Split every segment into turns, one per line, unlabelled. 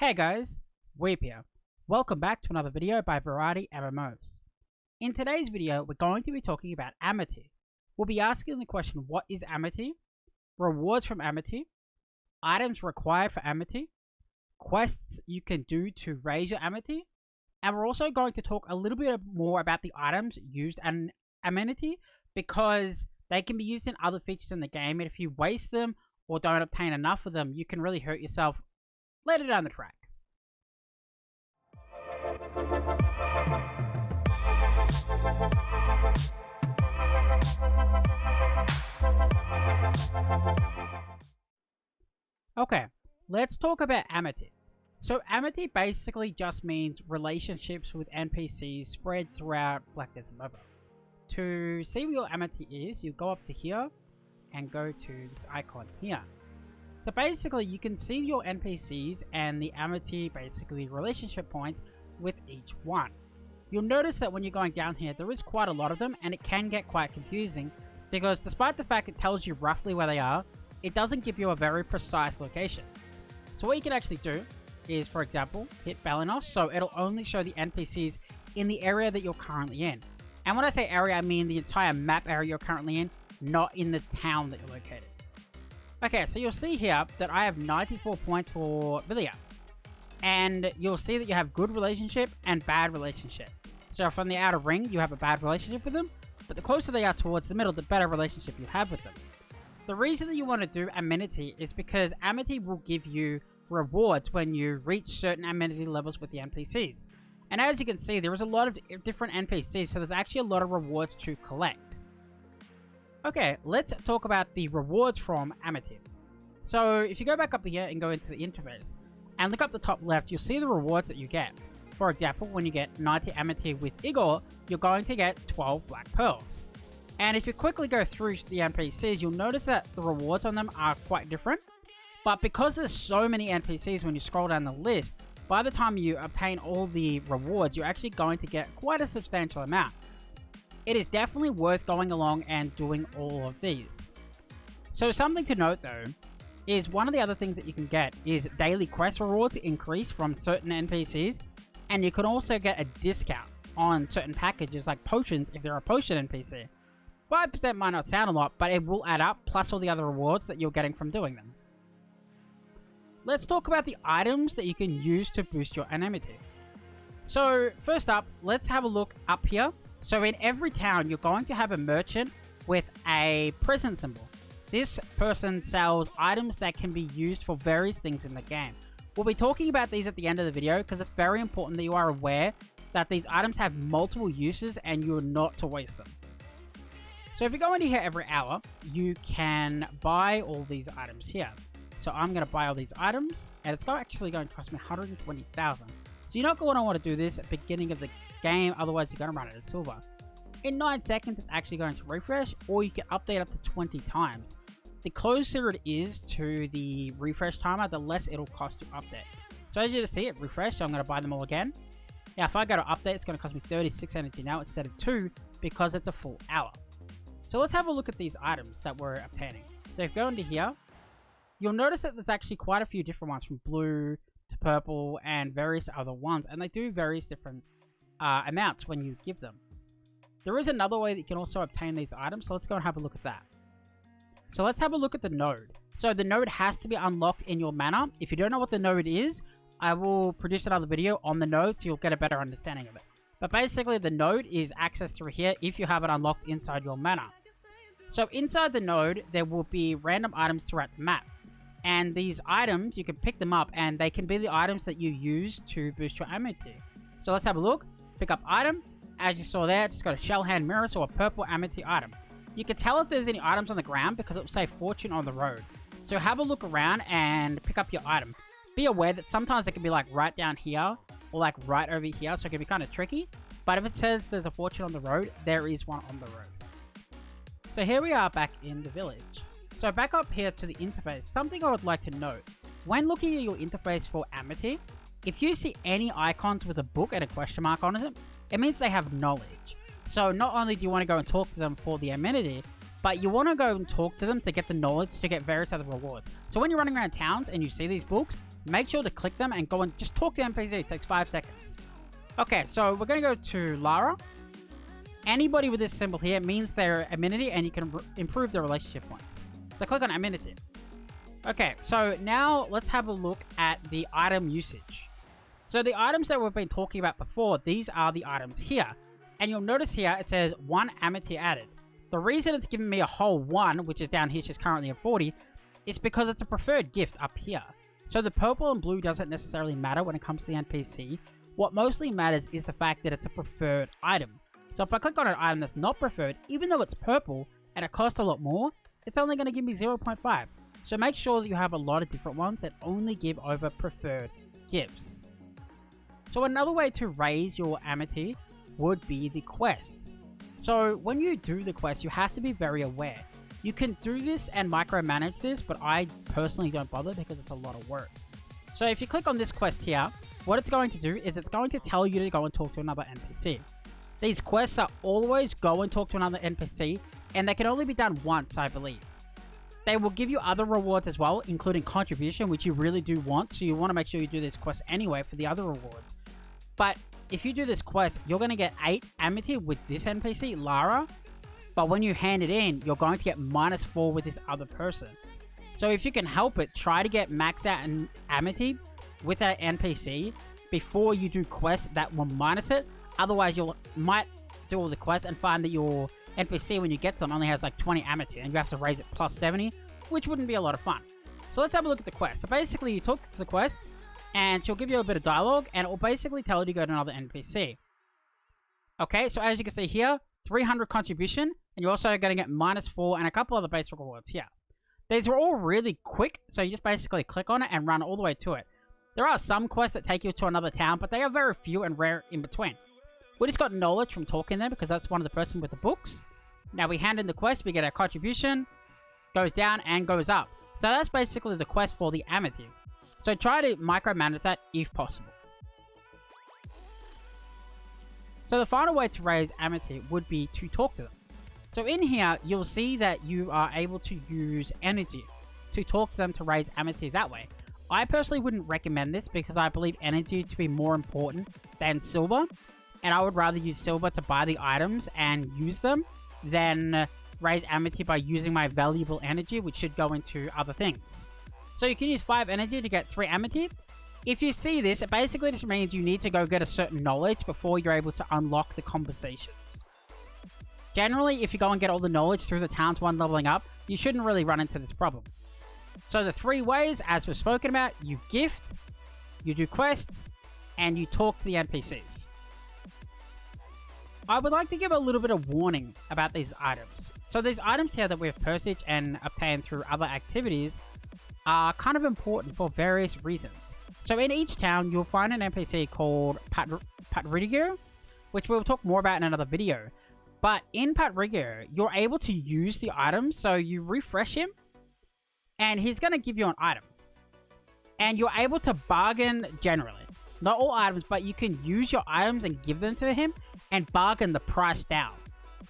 Hey guys, Weep here. Welcome back to another video by VarietyMMOs. In today's video, we're going to be talking about Amity. We'll be asking the question, what is Amity? Rewards from Amity, items required for Amity, quests you can do to raise your Amity, and we're also going to talk a little bit more about the items used in Amity because they can be used in other features in the game, and if you waste them or don't obtain enough of them, you can really hurt yourself later down the track. Okay, let's talk about Amity. So Amity basically just means relationships with NPCs spread throughout Black Desert Mobile. To see what your Amity is, you go up to here and go to this icon here. So basically you can see your NPCs and the Amity basically relationship points with each one. You'll notice that when you're going down here there is quite a lot of them, and it can get quite confusing because despite the fact it tells you roughly where they are, it doesn't give you a very precise location. So what you can actually do is, for example, hit Balanos, so it'll only show the NPCs in the area that you're currently in. And when I say area, I mean the entire map area you're currently in, not in the town that you're located. Okay, so you'll see here that I have 94 points for Villia. And you'll see that you have good relationship and bad relationship. So from the outer ring, you have a bad relationship with them, but the closer they are towards the middle, the better relationship you have with them. The reason that you want to do Amity is because Amity will give you rewards when you reach certain Amity levels with the NPCs. And as you can see, there is a lot of different NPCs, so there's actually a lot of rewards to collect. Okay, let's talk about the rewards from Amity. So if you go back up here and go into the interface, and look up the top left, you'll see the rewards that you get. For example, when you get 90 Amity with Igor, you're going to get 12 Black Pearls. And if you quickly go through the NPCs, you'll notice that the rewards on them are quite different. But because there's so many NPCs when you scroll down the list, by the time you obtain all the rewards, you're actually going to get quite a substantial amount. It is definitely worth going along and doing all of these. So something to note though, is one of the other things that you can get is daily quest rewards increase from certain NPCs, and you can also get a discount on certain packages like potions if they're a potion NPC. 5% might not sound a lot, but it will add up, plus all the other rewards that you're getting from doing them. Let's talk about the items that you can use to boost your Amity. So first up, let's have a look up here. So in every town, you're going to have a merchant with a present symbol. This person sells items that can be used for various things in the game. We'll be talking about these at the end of the video because it's very important that you are aware that these items have multiple uses and you're not to waste them. So if you go into here every hour, you can buy all these items here. So I'm going to buy all these items, and it's actually going to cost me 120,000. So you're not going to want to do this at the beginning of the game, otherwise you're going to run out of silver. In 9 seconds, it's actually going to refresh, or you can update up to 20 times. The closer it is to the refresh timer, the less it'll cost to update. So as you can see, it refreshed, so I'm going to buy them all again. Now if I go to update, it's going to cost me 36 energy now instead of 2, because it's a full hour. So let's have a look at these items that we're obtaining. So if you go into here, you'll notice that there's actually quite a few different ones, from blue to purple and various other ones, and they do various different amounts when you give them. There is another way that you can also obtain these items, so let's go and have a look at that. So let's have a look at the node. So the node has to be unlocked in your mana. If you don't know what the node is, I will produce another video on the node so you'll get a better understanding of it. But basically the node is accessed through here if you have it unlocked inside your mana. So inside the node, there will be random items throughout the map. And these items, you can pick them up, and they can be the items that you use to boost your Amity. So let's have a look. Pick up item. As you saw there, just got a shell hand mirror, so a purple Amity item. You can tell if there's any items on the ground because it will say fortune on the road. So have a look around and pick up your item. Be aware that sometimes it can be like right down here or like right over here, so it can be kind of tricky. But if it says there's a fortune on the road, there is one on the road. So here we are back in the village. So back up here to the interface, something I would like to note. When looking at your interface for Amity, if you see any icons with a book and a question mark on it, it means they have knowledge. So not only do you want to go and talk to them for the Amity, but you want to go and talk to them to get the knowledge to get various other rewards. So when you're running around towns and you see these books, make sure to click them and go and just talk to the NPC. It takes 5 seconds. Okay, so we're going to go to Lara. Anybody with this symbol here means they're Amity, and you can improve their relationship points. So click on Amity. Okay, so now let's have a look at the item usage. So the items that we've been talking about before, these are the items here. And you'll notice here it says 1 Amity added. The reason it's giving me a whole 1, which is down here, she's currently at 40, is because it's a preferred gift up here. So the purple and blue doesn't necessarily matter when it comes to the NPC. What mostly matters is the fact that it's a preferred item. So if I click on an item that's not preferred, even though it's purple and it costs a lot more, it's only going to give me 0.5. So make sure that you have a lot of different ones that only give over preferred gifts. So another way to raise your Amity would be the quest. So when you do the quest, you have to be very aware. You can do this and micromanage this, but I personally don't bother because it's a lot of work. So if you click on this quest here, what it's going to do is it's going to tell you to go and talk to another NPC. These quests are always go and talk to another NPC, and they can only be done once, I believe. They will give you other rewards as well, including contribution, which you really do want, so you want to make sure you do this quest anyway for the other rewards. But if you do this quest, you're going to get 8 Amity with this NPC, Lara, but when you hand it in, you're going to get -4 with this other person. So if you can help it, try to get maxed out in Amity with that NPC before you do quests that will minus it. Otherwise, you might do all the quests and find that your NPC, when you get them, only has like 20 Amity, and you have to raise it plus 70, which wouldn't be a lot of fun. So let's have a look at the quest. So basically, you talk to the quest, and she'll give you a bit of dialogue, and it will basically tell you to go to another NPC. Okay, so as you can see here, 300 contribution, and you're also going to get -4 and a couple other basic rewards here. These are all really quick, so you just basically click on it and run all the way to it. There are some quests that take you to another town, but they are very few and rare in between. We just got knowledge from talking there because that's one of the person with the books. Now we hand in the quest, we get our contribution, goes down and goes up. So that's basically the quest for the Amity. So try to micromanage that if possible. So the final way to raise Amity would be to talk to them. So in here, you'll see that you are able to use energy to talk to them to raise Amity that way. I personally wouldn't recommend this because I believe energy to be more important than silver. And I would rather use silver to buy the items and use them than raise Amity by using my valuable energy, which should go into other things. So you can use 5 energy to get 3 Amity. If you see this, it basically just means you need to go get a certain knowledge before you're able to unlock the conversations. Generally, if you go and get all the knowledge through the towns one leveling up, you shouldn't really run into this problem. So the 3 ways, as we've spoken about, you gift, you do quest, and you talk to the NPCs. I would like to give a little bit of warning about these items. So these items here that we've purchased and obtained through other activities are kind of important for various reasons. So in each town, you'll find an NPC called Patrigo, which we'll talk more about in another video. But in Patrigo, you're able to use the items, so you refresh him, and he's going to give you an item. And you're able to bargain generally. Not all items, but you can use your items and give them to him and bargain the price down.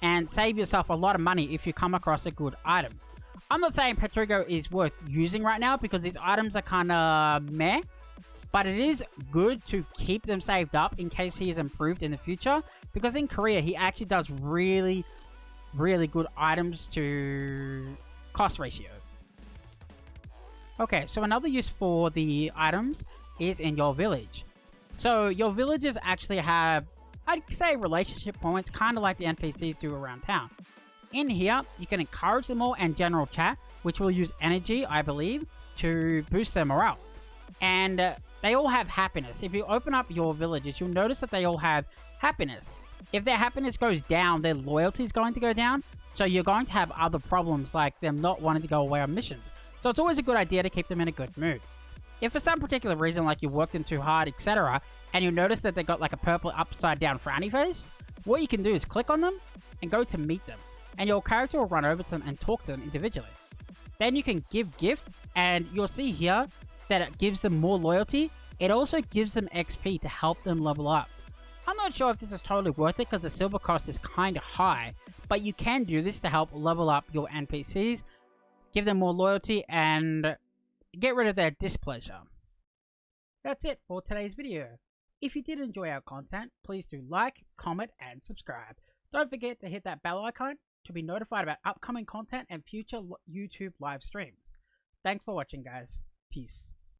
And save yourself a lot of money if you come across a good item. I'm not saying Patrigo is worth using right now because these items are kind of meh. But it is good to keep them saved up in case he is improved in the future. Because in Korea, he actually does really, really good items to cost ratio. Okay, so another use for the items is in your village. So your villages actually have, I'd say, relationship points, kind of like the NPCs do around town. In here, you can encourage them all and general chat, which will use energy, I believe, to boost their morale. And they all have happiness. If you open up your villages, you'll notice that they all have happiness. If their happiness goes down, their loyalty is going to go down. So you're going to have other problems like them not wanting to go away on missions. So it's always a good idea to keep them in a good mood. If for some particular reason, like you worked them too hard, etc., and you notice that they got like a purple upside down frowny face, what you can do is click on them and go to meet them. And your character will run over to them and talk to them individually. Then you can give gift, and you'll see here that it gives them more loyalty. It also gives them XP to help them level up. I'm not sure if this is totally worth it because the silver cost is kind of high, but you can do this to help level up your NPCs, give them more loyalty, and get rid of their displeasure. That's it for today's video. If you did enjoy our content, please do like, comment, and subscribe. Don't forget to hit that bell icon to be notified about upcoming content and future YouTube live streams. Thanks for watching, guys. Peace.